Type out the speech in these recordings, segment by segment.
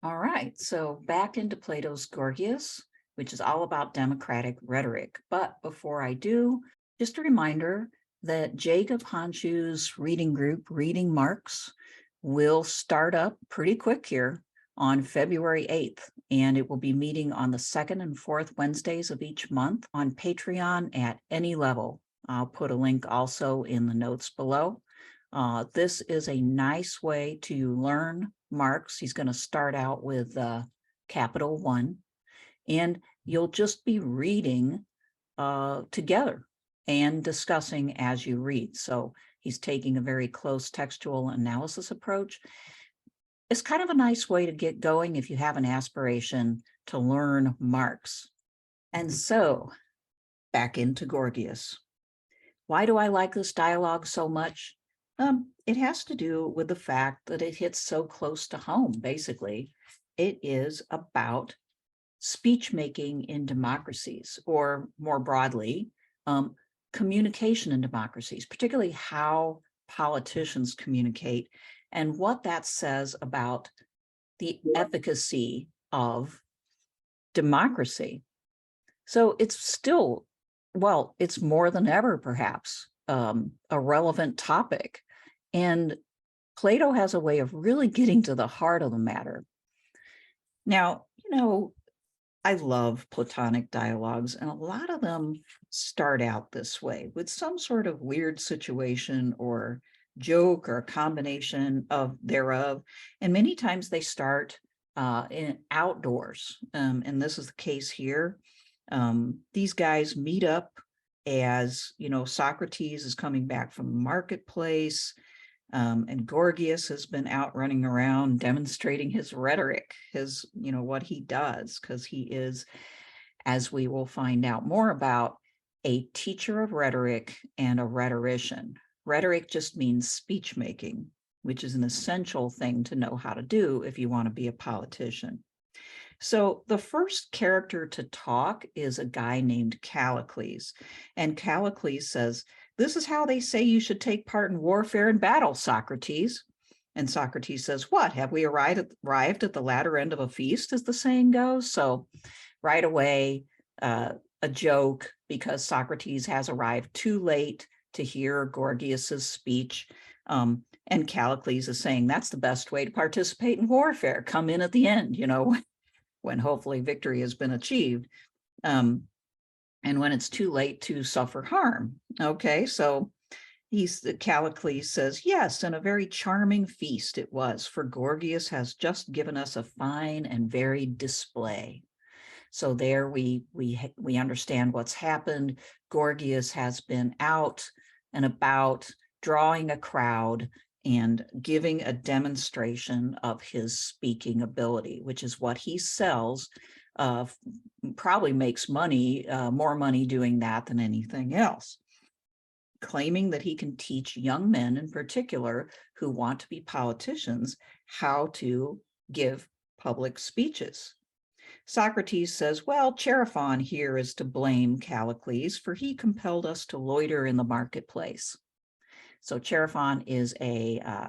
All right, so back into Plato's Gorgias, which is all about democratic rhetoric. But before I do, just a reminder that Jacob Honshu's reading group, Reading Marx, will start up pretty quick here on February 8th, and it will be meeting on the second and fourth Wednesdays of each month on Patreon at any level. I'll put a link also in the notes below. This is a nice way to learn Marx. He's going to start out with capital one, and you'll just be reading together and discussing as you read. So he's taking a very close textual analysis approach. It's kind of a nice way to get going if you have an aspiration to learn Marx. And so back into Gorgias. Why do I like this dialogue so much? It has to do with the fact that it hits so close to home, basically. It is about speech making in democracies, or more broadly, communication in democracies, particularly how politicians communicate and what that says about the efficacy of democracy. So it's still, well, it's more than ever, perhaps, a relevant topic. And Plato has a way of really getting to the heart of the matter. Now, I love Platonic dialogues, and a lot of them start out this way with some sort of weird situation or joke or a combination of thereof. And many times they start in outdoors. And this is the case here. These guys meet up as, Socrates is coming back from the marketplace. And Gorgias has been out running around demonstrating his rhetoric, his, what he does, because he is, as we will find out more about, a teacher of rhetoric and a rhetorician. Rhetoric just means speech making, which is an essential thing to know how to do if you want to be a politician. So the first character to talk is a guy named Callicles. And Callicles says, "This is how they say you should take part in warfare and battle, Socrates." And Socrates says, "What, have we arrived at the latter end of a feast," as the saying goes? So right away, a joke, because Socrates has arrived too late to hear Gorgias's speech. And Callicles is saying that's the best way to participate in warfare. Come in at the end, when hopefully victory has been achieved. And when it's too late to suffer harm. Okay, so Callicles says, "Yes, and a very charming feast it was, for Gorgias has just given us a fine and varied display." So there we understand what's happened. Gorgias has been out and about, drawing a crowd and giving a demonstration of his speaking ability, which is what he sells. Probably makes money, more money doing that than anything else, claiming that he can teach young men in particular who want to be politicians how to give public speeches. Socrates says, "Well, Chaerephon here is to blame, Callicles, for he compelled us to loiter in the marketplace." So Chaerephon is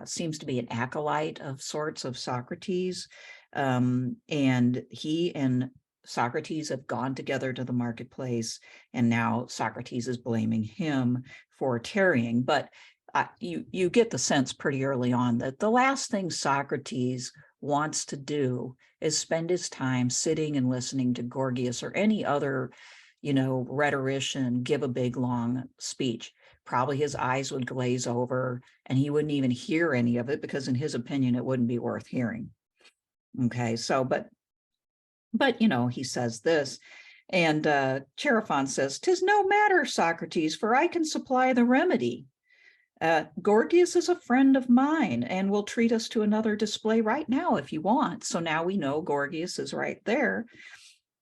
seems to be an acolyte of sorts of Socrates, and he and Socrates have gone together to the marketplace, and now Socrates is blaming him for tarrying. But you get the sense pretty early on that the last thing Socrates wants to do is spend his time sitting and listening to Gorgias or any other, rhetorician give a big, long speech. Probably his eyes would glaze over and he wouldn't even hear any of it because in his opinion, it wouldn't be worth hearing. Okay, so, but he says this, and Chaerephon says, "'Tis no matter, Socrates, for I can supply the remedy. Gorgias is a friend of mine and will treat us to another display right now if you want." So now we know Gorgias is right there.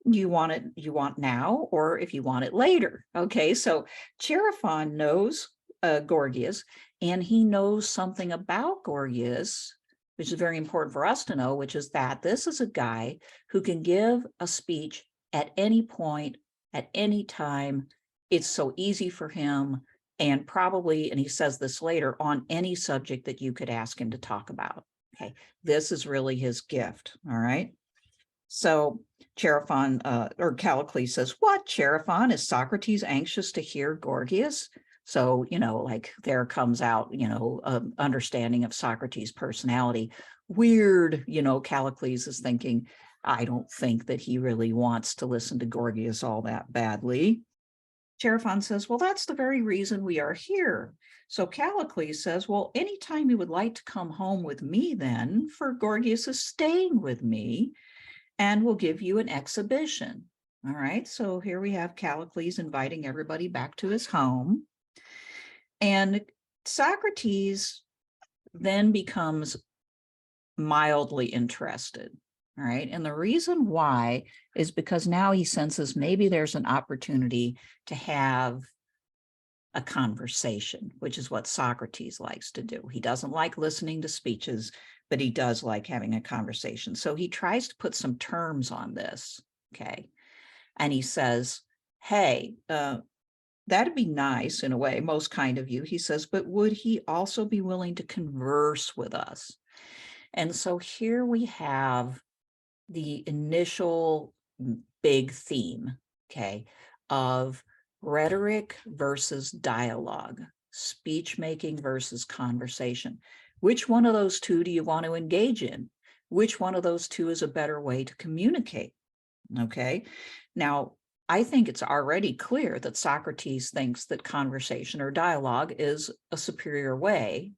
You want now, or if you want it later. Okay, so Chaerephon knows Gorgias, and he knows something about Gorgias, which is very important for us to know, which is that this is a guy who can give a speech at any point, at any time. It's so easy for him, and probably, and he says this later, on any subject that you could ask him to talk about. Okay, this is really his gift, all right? So Chaerephon, or Callicles says, what, Chaerephon, is Socrates anxious to hear Gorgias? So, like there comes out, understanding of Socrates' personality. Weird, Callicles is thinking, I don't think that he really wants to listen to Gorgias all that badly. Chaerephon says, well, that's the very reason we are here. So Callicles says, well, anytime you would like to come home with me then, for Gorgias is staying with me, and we'll give you an exhibition. All right, so here we have Callicles inviting everybody back to his home. And Socrates then becomes mildly interested. All right, and the reason why is because now he senses maybe there's an opportunity to have a conversation, which is what Socrates likes to do. He doesn't like listening to speeches, but he does like having a conversation. So he tries to put some terms on this, okay? And he says, hey, that'd be nice in a way, most kind of you, he says, but would he also be willing to converse with us? And so here we have the initial big theme, okay, of rhetoric versus dialogue, speech making versus conversation. Which one of those two do you want to engage in? Which one of those two is a better way to communicate? Okay. Now, I think it's already clear that Socrates thinks that conversation or dialogue is a superior way,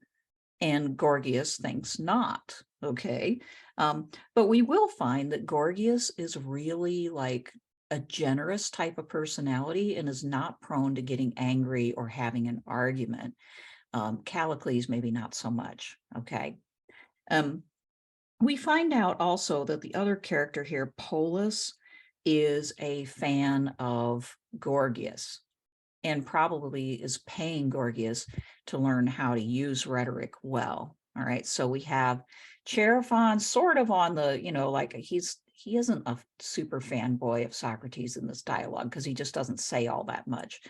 and Gorgias thinks not. Okay. But we will find that Gorgias is really like a generous type of personality and is not prone to getting angry or having an argument. Callicles, maybe not so much. Okay. We find out also that the other character here, Polus, is a fan of Gorgias and probably is paying Gorgias to learn how to use rhetoric well. All right, so we have Chaerephon sort of on the, like he isn't a super fanboy of Socrates in this dialogue because he just doesn't say all that much,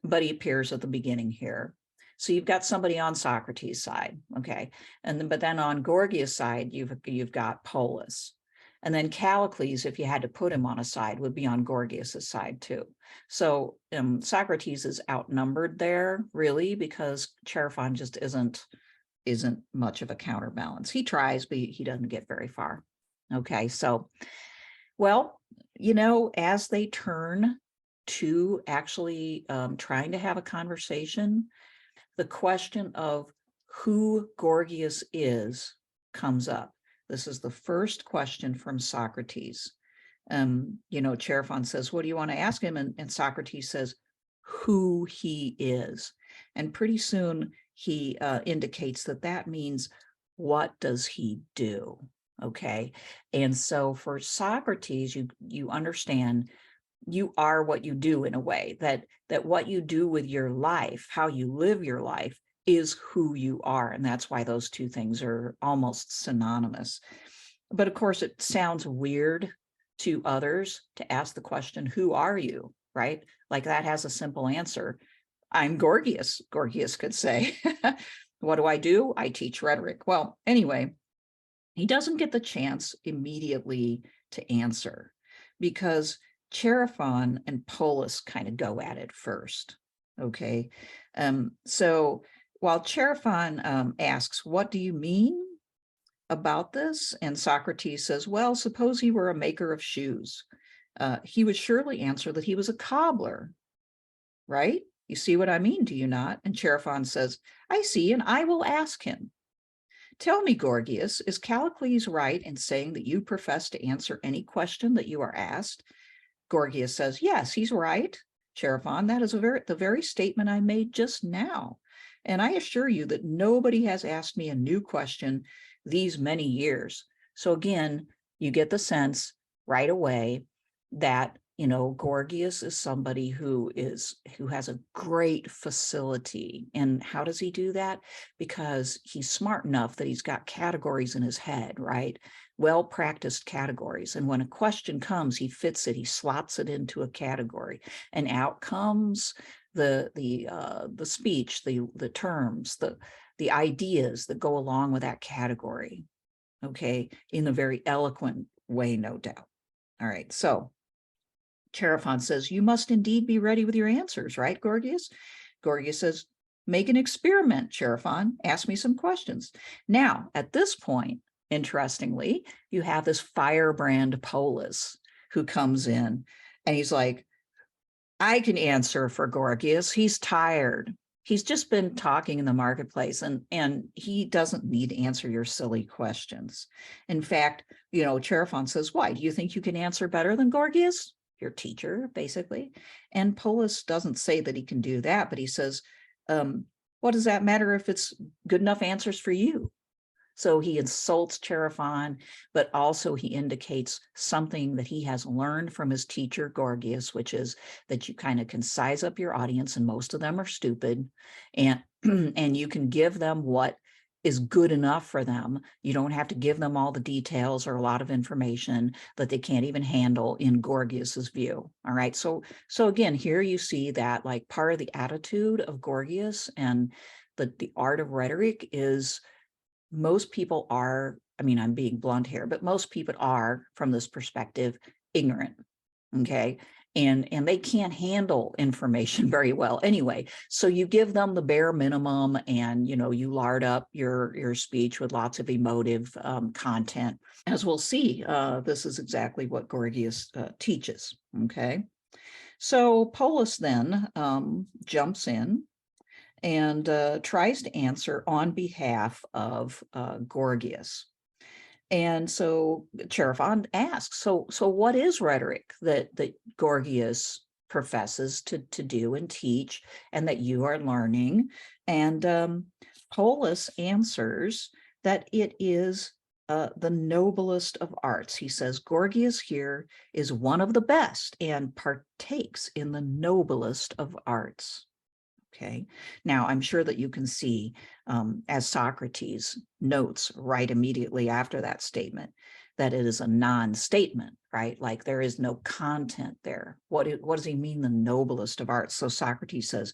but he appears at the beginning here. So you've got somebody on Socrates' side, okay, but then on Gorgias' side, you've got Polus. And then Callicles, if you had to put him on a side, would be on Gorgias' side too. So Socrates is outnumbered there, really, because Chaerephon just isn't much of a counterbalance. He tries, but he doesn't get very far. Okay, so, well, as they turn to actually trying to have a conversation, the question of who Gorgias is comes up. This is the first question from Socrates. Chaerephon says, what do you want to ask him? And Socrates says, who he is. And pretty soon he indicates that means, what does he do? Okay. And so for Socrates, you understand you are what you do in a way, that what you do with your life, how you live your life, is who you are. And that's why those two things are almost synonymous. But of course, it sounds weird to others to ask the question, who are you? Right? Like that has a simple answer. I'm Gorgias, Gorgias could say. What do? I teach rhetoric. Well, anyway, he doesn't get the chance immediately to answer because Chaerephon and Polus kind of go at it first. Okay. So while Chaerephon asks, what do you mean about this? And Socrates says, well, suppose he were a maker of shoes. He would surely answer that he was a cobbler, right? You see what I mean, do you not? And Chaerephon says, I see, and I will ask him. Tell me, Gorgias, is Callicles right in saying that you profess to answer any question that you are asked? Gorgias says, yes, he's right. Chaerephon, that is the very statement I made just now. And I assure you that nobody has asked me a new question these many years. So again, you get the sense right away that Gorgias is somebody who has a great facility. And how does he do that? Because he's smart enough that he's got categories in his head, right? Well-practiced categories. And when a question comes, he fits it, he slots it into a category, and out comes the speech, the terms, the ideas that go along with that category. okay, in a very eloquent way, no doubt. All right, so Chaerephon says, you must indeed be ready with your answers, right, Gorgias? Gorgias says, make an experiment, Chaerephon. Ask me some questions. Now, at this point, interestingly, you have this firebrand Polus who comes in and he's like, I can answer for Gorgias. He's tired. He's just been talking in the marketplace and he doesn't need to answer your silly questions. In fact, Chaerephon says, why? Do you think you can answer better than Gorgias? Your teacher, basically. And Polus doesn't say that he can do that, but he says, what does that matter if it's good enough answers for you? So he insults Chaerephon, but also he indicates something that he has learned from his teacher, Gorgias, which is that you kind of can size up your audience, and most of them are stupid, and, and you can give them what is good enough for them. You don't have to give them all the details or a lot of information that they can't even handle in Gorgias's view. All right. So again, here you see that like part of the attitude of Gorgias and the art of rhetoric is most people are, I mean, I'm being blunt here, but most people are, from this perspective, ignorant, okay? And they can't handle information very well anyway. So you give them the bare minimum and, you lard up your speech with lots of emotive content. As we'll see, this is exactly what Gorgias teaches, okay? So Polus then jumps in and tries to answer on behalf of Gorgias. And so Chaerephon asks, so what is rhetoric that Gorgias professes to do and teach and that you are learning? And Polus answers that it is the noblest of arts. He says, Gorgias here is one of the best and partakes in the noblest of arts. Okay, now I'm sure that you can see, as Socrates notes right immediately after that statement, that it is a non-statement, right? Like there is no content there. What does he mean, the noblest of arts? So Socrates says,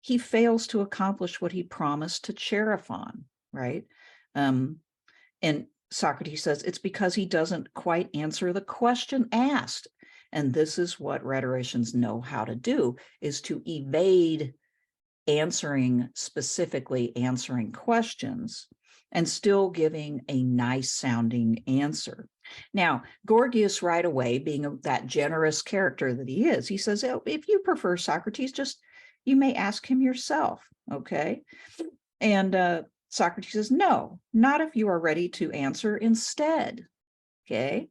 he fails to accomplish what he promised to Chaerephon, right? And Socrates says, it's because he doesn't quite answer the question asked. And this is what rhetoricians know how to do, is to evade specifically answering questions and still giving a nice sounding answer. Now, Gorgias right away, being that generous character that he is, he says, oh, if you prefer Socrates, you may ask him yourself, okay? And Socrates says, no, not if you are ready to answer instead, okay?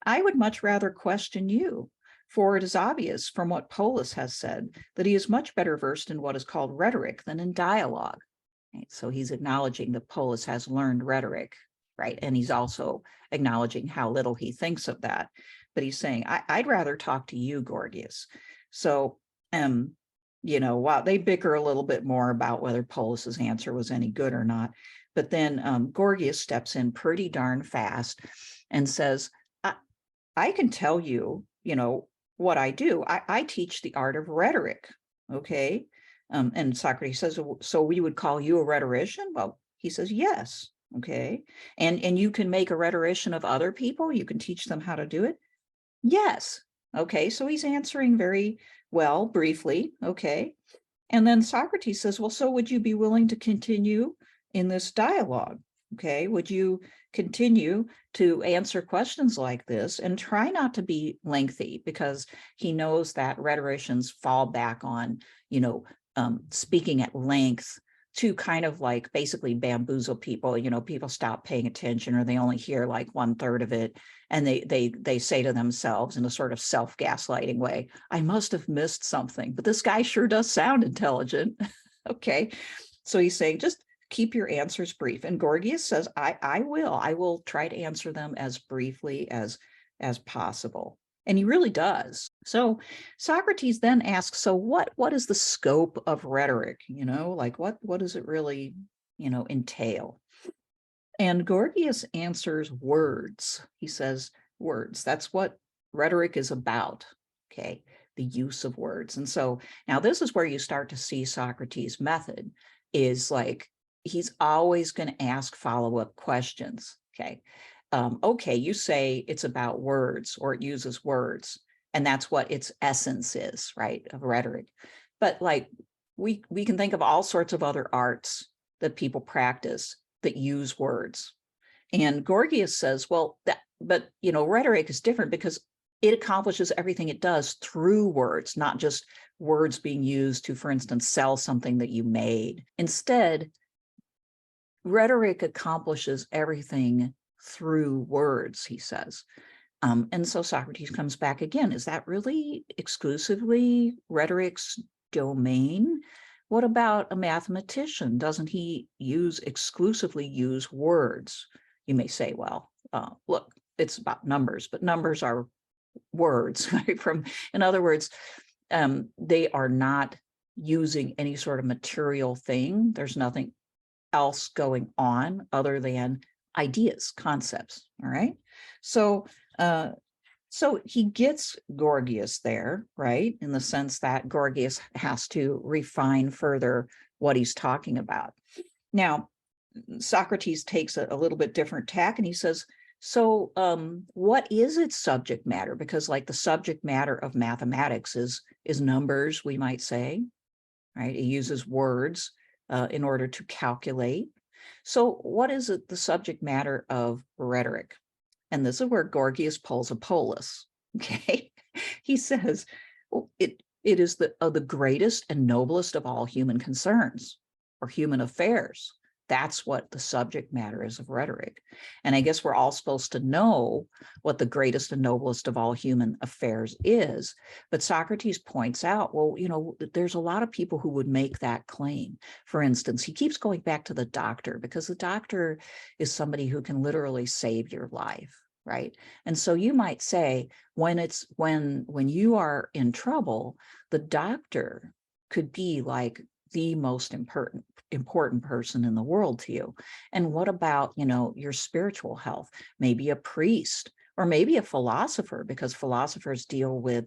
I would much rather question you. For it is obvious from what Polus has said that he is much better versed in what is called rhetoric than in dialogue. Right? So he's acknowledging that Polus has learned rhetoric, right? And he's also acknowledging how little he thinks of that. But he's saying, I'd rather talk to you, Gorgias. So, while they bicker a little bit more about whether Polus's answer was any good or not, but then Gorgias steps in pretty darn fast and says, I can tell you, what I do. I teach the art of rhetoric, okay? And Socrates says, so we would call you a rhetorician? Well, he says, yes, okay. And you can make a rhetorician of other people? You can teach them how to do it? Yes, okay. So he's answering very well, briefly, okay. And then Socrates says, well, so would you be willing to continue in this dialogue? Okay, would you continue to answer questions like this and try not to be lengthy, because he knows that rhetoricians fall back on, speaking at length to kind of like basically bamboozle people. People stop paying attention or they only hear like 1/3 of it. And they say to themselves in a sort of self-gaslighting way, I must have missed something, but this guy sure does sound intelligent. Okay, so he's saying, just keep your answers brief. And Gorgias says, I will try to answer them as briefly as possible. And he really does. So Socrates then asks, so what is the scope of rhetoric? Like what does it really, entail? And Gorgias answers words. He says words. That's what rhetoric is about. Okay, the use of words. And so now this is where you start to see Socrates' method is like, he's always going to ask follow-up questions. Okay. Okay, you say it's about words, or it uses words, and that's what its essence is, right, of rhetoric. But like we can think of all sorts of other arts that people practice that use words. And Gorgias says, well, but rhetoric is different because it accomplishes everything it does through words, not just words being used to, for instance, sell something that you made. Instead, rhetoric accomplishes everything through words, he says. And so Socrates comes back again. Is that really exclusively rhetoric's domain? What about a mathematician? Doesn't he exclusively use words? You may say, well, look, it's about numbers, but numbers are words, right? In other words, they are not using any sort of material thing. There's nothing else going on other than ideas, concepts. All right. So he gets Gorgias there, right? In the sense that Gorgias has to refine further what he's talking about. Now, Socrates takes a little bit different tack, and he says, so what is its subject matter? Because like the subject matter of mathematics is numbers, we might say, right? It uses words in order to calculate. So what is the subject matter of rhetoric? And this is where Gorgias pulls a polis, okay? He says, it is the greatest and noblest of all human concerns or human affairs. That's what the subject matter is of rhetoric. And I guess we're all supposed to know what the greatest and noblest of all human affairs is. But Socrates points out, well, there's a lot of people who would make that claim. For instance, he keeps going back to the doctor, because the doctor is somebody who can literally save your life, right? And so you might say, when you are in trouble, the doctor could be like the most important person in the world to you. And what about, your spiritual health? Maybe a priest, or maybe a philosopher, because philosophers deal with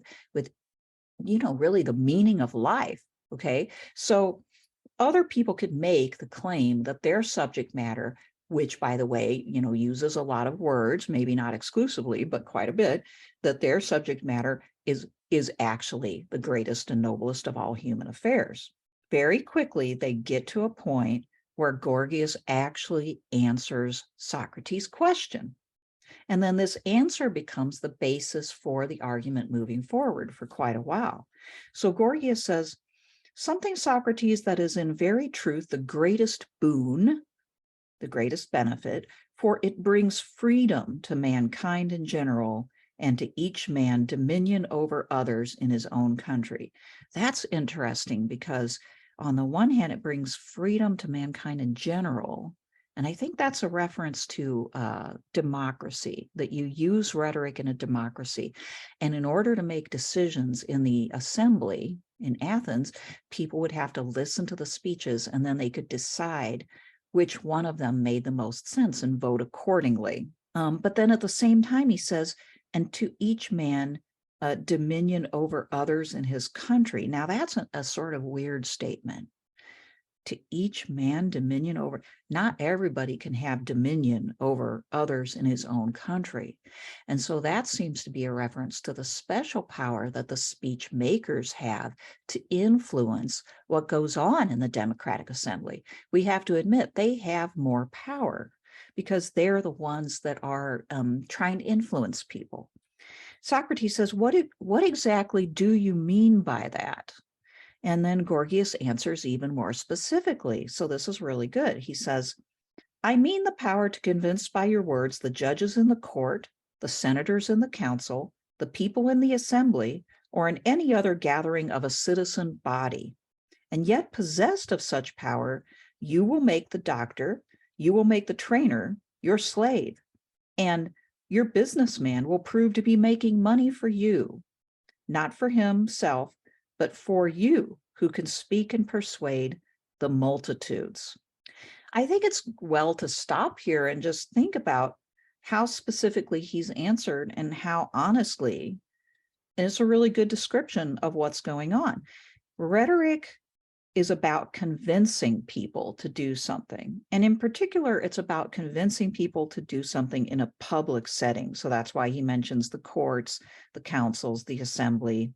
really the meaning of life. Okay. So other people could make the claim that their subject matter, which, by the way, uses a lot of words, maybe not exclusively, but quite a bit, that their subject matter is actually the greatest and noblest of all human affairs. Very quickly, they get to a point where Gorgias actually answers Socrates' question. And then this answer becomes the basis for the argument moving forward for quite a while. So Gorgias says, something, Socrates, that is in very truth the greatest boon, the greatest benefit, for it brings freedom to mankind in general, and to each man dominion over others in his own country. That's interesting, because on the one hand, it brings freedom to mankind in general. And I think that's a reference to democracy, that you use rhetoric in a democracy. And in order to make decisions in the assembly in Athens, people would have to listen to the speeches, and then they could decide which one of them made the most sense and vote accordingly. But then at the same time, he says, and to each man dominion over others in his country. Now that's a sort of weird statement. To each man dominion over, not everybody can have dominion over others in his own country. And so that seems to be a reference to the special power that the speech makers have to influence what goes on in the Democratic Assembly. We have to admit they have more power because they're the ones that are trying to influence people. Socrates says, what exactly do you mean by that? And then Gorgias answers even more specifically. So this is really good. He says, I mean the power to convince by your words the judges in the court, the senators in the council, the people in the assembly, or in any other gathering of a citizen body. And yet, possessed of such power, you will make the doctor, you will make the trainer your slave, and your businessman will prove to be making money for you, not for himself, but for you, who can speak and persuade the multitudes. I think it's well to stop here and just think about how specifically he's answered and how honestly, and it's a really good description of what's going on. Rhetoric is about convincing people to do something. And in particular, it's about convincing people to do something in a public setting. So that's why he mentions the courts, the councils, the assembly,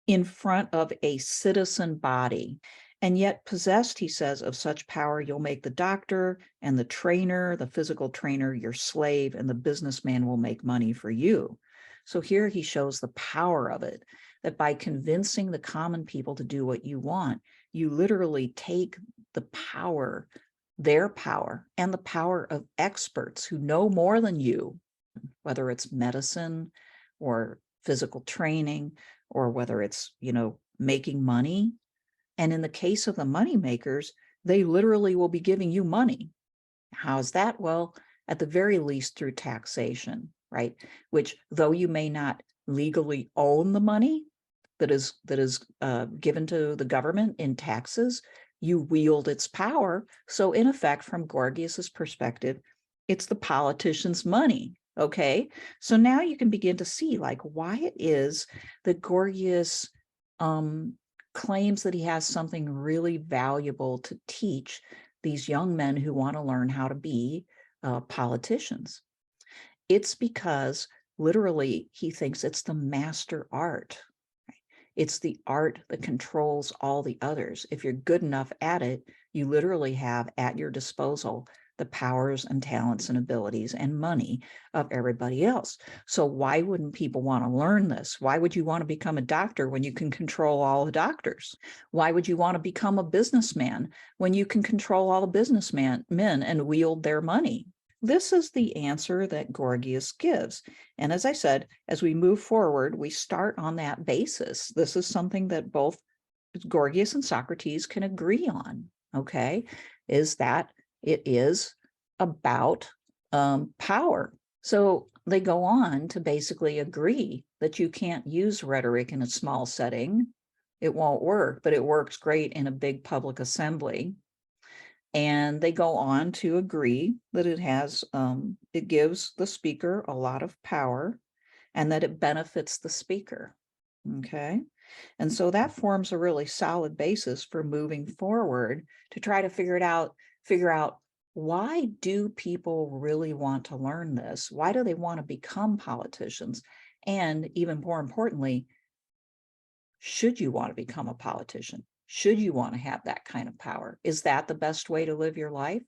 in front of a citizen body. And yet possessed, he says, of such power, you'll make the doctor and the trainer, the physical trainer, your slave, and the businessman will make money for you. So here he shows the power of it, that by convincing the common people to do what you want, you literally take the power, their power, and the power of experts who know more than you, whether it's medicine or physical training, or whether it's, making money. And in the case of the money makers, they literally will be giving you money. How's that? Well, at the very least through taxation, right? Which, though you may not legally own the money that is given to the government in taxes, you wield its power. So in effect, from Gorgias's perspective, it's the politician's money. Okay, so now you can begin to see like why it is that Gorgias claims that he has something really valuable to teach these young men who want to learn how to be politicians. It's because literally he thinks it's the master art. It's the art that controls all the others. If you're good enough at it, you literally have at your disposal the powers and talents and abilities and money of everybody else. So why wouldn't people want to learn this? Why would you want to become a doctor when you can control all the doctors? Why would you want to become a businessman when you can control all the businessmen and wield their money? This is the answer that Gorgias gives. And as I said, as we move forward, we start on that basis. This is something that both Gorgias and Socrates can agree on, okay, is that it is about power. So they go on to basically agree that you can't use rhetoric in a small setting. It won't work, but it works great in a big public assembly. And they go on to agree that it gives the speaker a lot of power and that it benefits the speaker. Okay. And so that forms a really solid basis for moving forward to try to figure out why do people really want to learn this? Why do they want to become politicians? And even more importantly, should you want to become a politician? Should you want to have that kind of power? Is that the best way to live your life?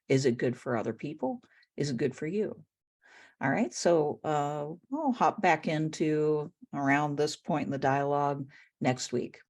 Is it good for other people? Is it good for you? All right, so we'll hop back into around this point in the dialogue next week.